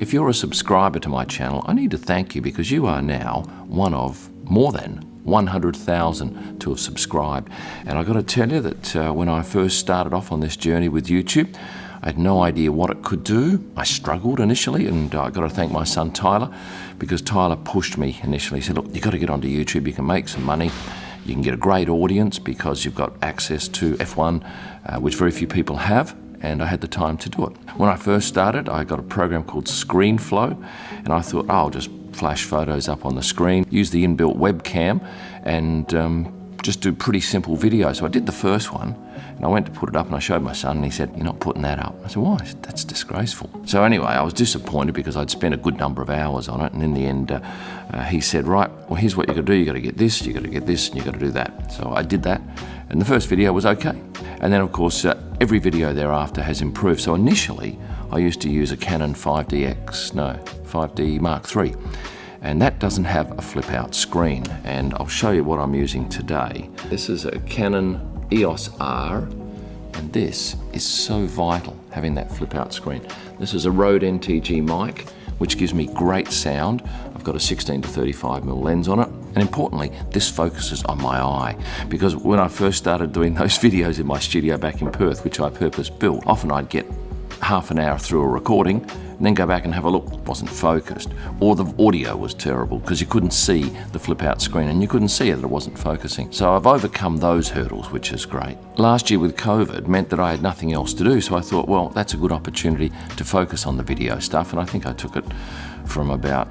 if you're a subscriber to my channel, I need to thank you because you are now one of more than 100,000 to have subscribed. And I've got to tell you that when I first started off on this journey with YouTube, I had no idea what it could do. I struggled initially, and I've got to thank my son Tyler, because Tyler pushed me initially. He said, look, you've got to get onto YouTube, you can make some money, you can get a great audience because you've got access to F1, which very few people have, and I had the time to do it. When I first started, I got a program called ScreenFlow, and I thought, oh, I'll just flash photos up on the screen, use the inbuilt webcam, and just do pretty simple videos. So I did the first one, and I went to put it up, and I showed my son, and he said, you're not putting that up. I said, why? That's disgraceful. So anyway, I was disappointed because I'd spent a good number of hours on it, and in the end, he said, right, well, here's what you got to do. You got to get this, you got to get this, and you got to do that. So I did that, and the first video was okay. And then, of course, every video thereafter has improved. So initially, I used to use a Canon 5D Mark III. And that doesn't have a flip-out screen. And I'll show you what I'm using today. This is a Canon EOS R, and this is so vital, having that flip-out screen. This is a Rode NTG mic, which gives me great sound. I've got a 16 to 35mm lens on it. And importantly, this focuses on my eye, because when I first started doing those videos in my studio back in Perth, which I purpose-built, often I'd get half an hour through a recording and then go back and have a look. It wasn't focused, or the audio was terrible because you couldn't see the flip-out screen and you couldn't see that it wasn't focusing. So I've overcome those hurdles, which is great. Last year with COVID meant that I had nothing else to do, so I thought, well, that's a good opportunity to focus on the video stuff, and I think I took it from about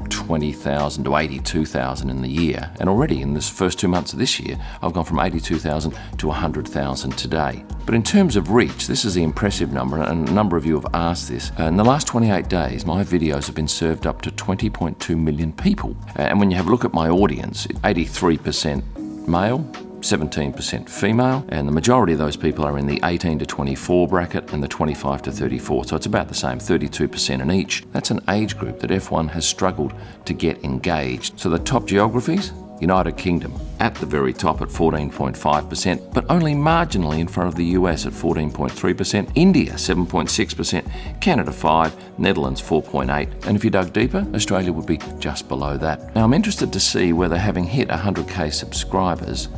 20,000 to 82,000 in the year, and already in this first 2 months of this year I've gone from 82,000 to 100,000 today. But in terms of reach, this is the impressive number, and a number of you have asked this. In the last 28 days my videos have been served up to 20.2 million people, and when you have a look at my audience, 83% male, 17% female, and the majority of those people are in the 18 to 24 bracket and the 25 to 34, so it's about the same, 32% in each. That's an age group that F1 has struggled to get engaged. So the top geographies, United Kingdom at the very top at 14.5%, but only marginally in front of the US at 14.3%, India 7.6%, Canada 5%, Netherlands 4.8%, and if you dug deeper, Australia would be just below that. Now I'm interested to see whether, having hit 100k subscribers,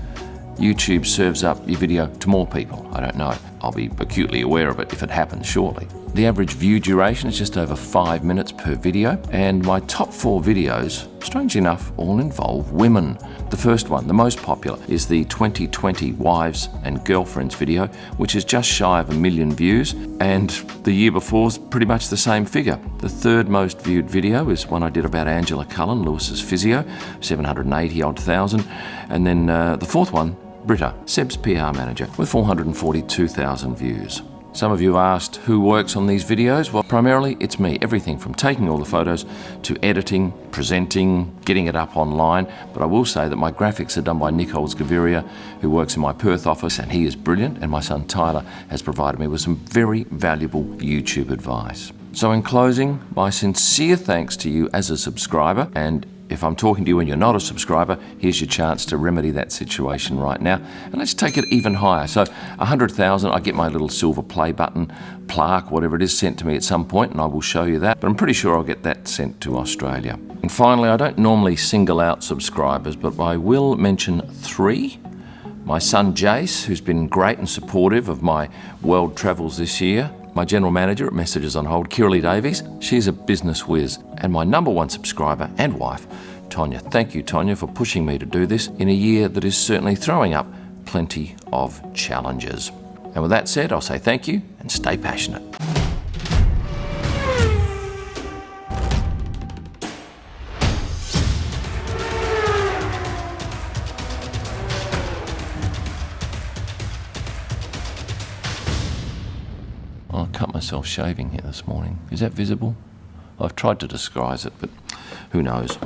YouTube serves up your video to more people. I don't know. I'll be acutely aware of it if it happens shortly. The average view duration is just over 5 minutes per video, and my top 4 videos, strangely enough, all involve women. The first one, the most popular, is the 2020 Wives and Girlfriends video, which is just shy of 1 million views, and the year before is pretty much the same figure. The third most viewed video is one I did about Angela Cullen, Lewis's physio, 780,000, and then the fourth one, Britta, Seb's PR manager, with 442,000 views. Some of you have asked who works on these videos. Well, primarily it's me. Everything from taking all the photos to editing, presenting, getting it up online. But I will say that my graphics are done by Nicole Scaviria, who works in my Perth office, and he is brilliant. And my son Tyler has provided me with some very valuable YouTube advice. So in closing, my sincere thanks to you as a subscriber, and if I'm talking to you and you're not a subscriber, here's your chance to remedy that situation right now. And let's take it even higher. So 100,000, I get my little silver play button, plaque, whatever it is, sent to me at some point, and I will show you that. But I'm pretty sure I'll get that sent to Australia. And finally, I don't normally single out subscribers, but I will mention 3. My son Jace, who's been great and supportive of my world travels this year. My general manager at Messages on Hold, Kiralee Davies, she's a business whiz. And my number 1 subscriber and wife, Tonya. Thank you, Tonya, for pushing me to do this in a year that is certainly throwing up plenty of challenges. And with that said, I'll say thank you and stay passionate. I cut myself shaving here this morning. Is that visible? I've tried to disguise it, but who knows?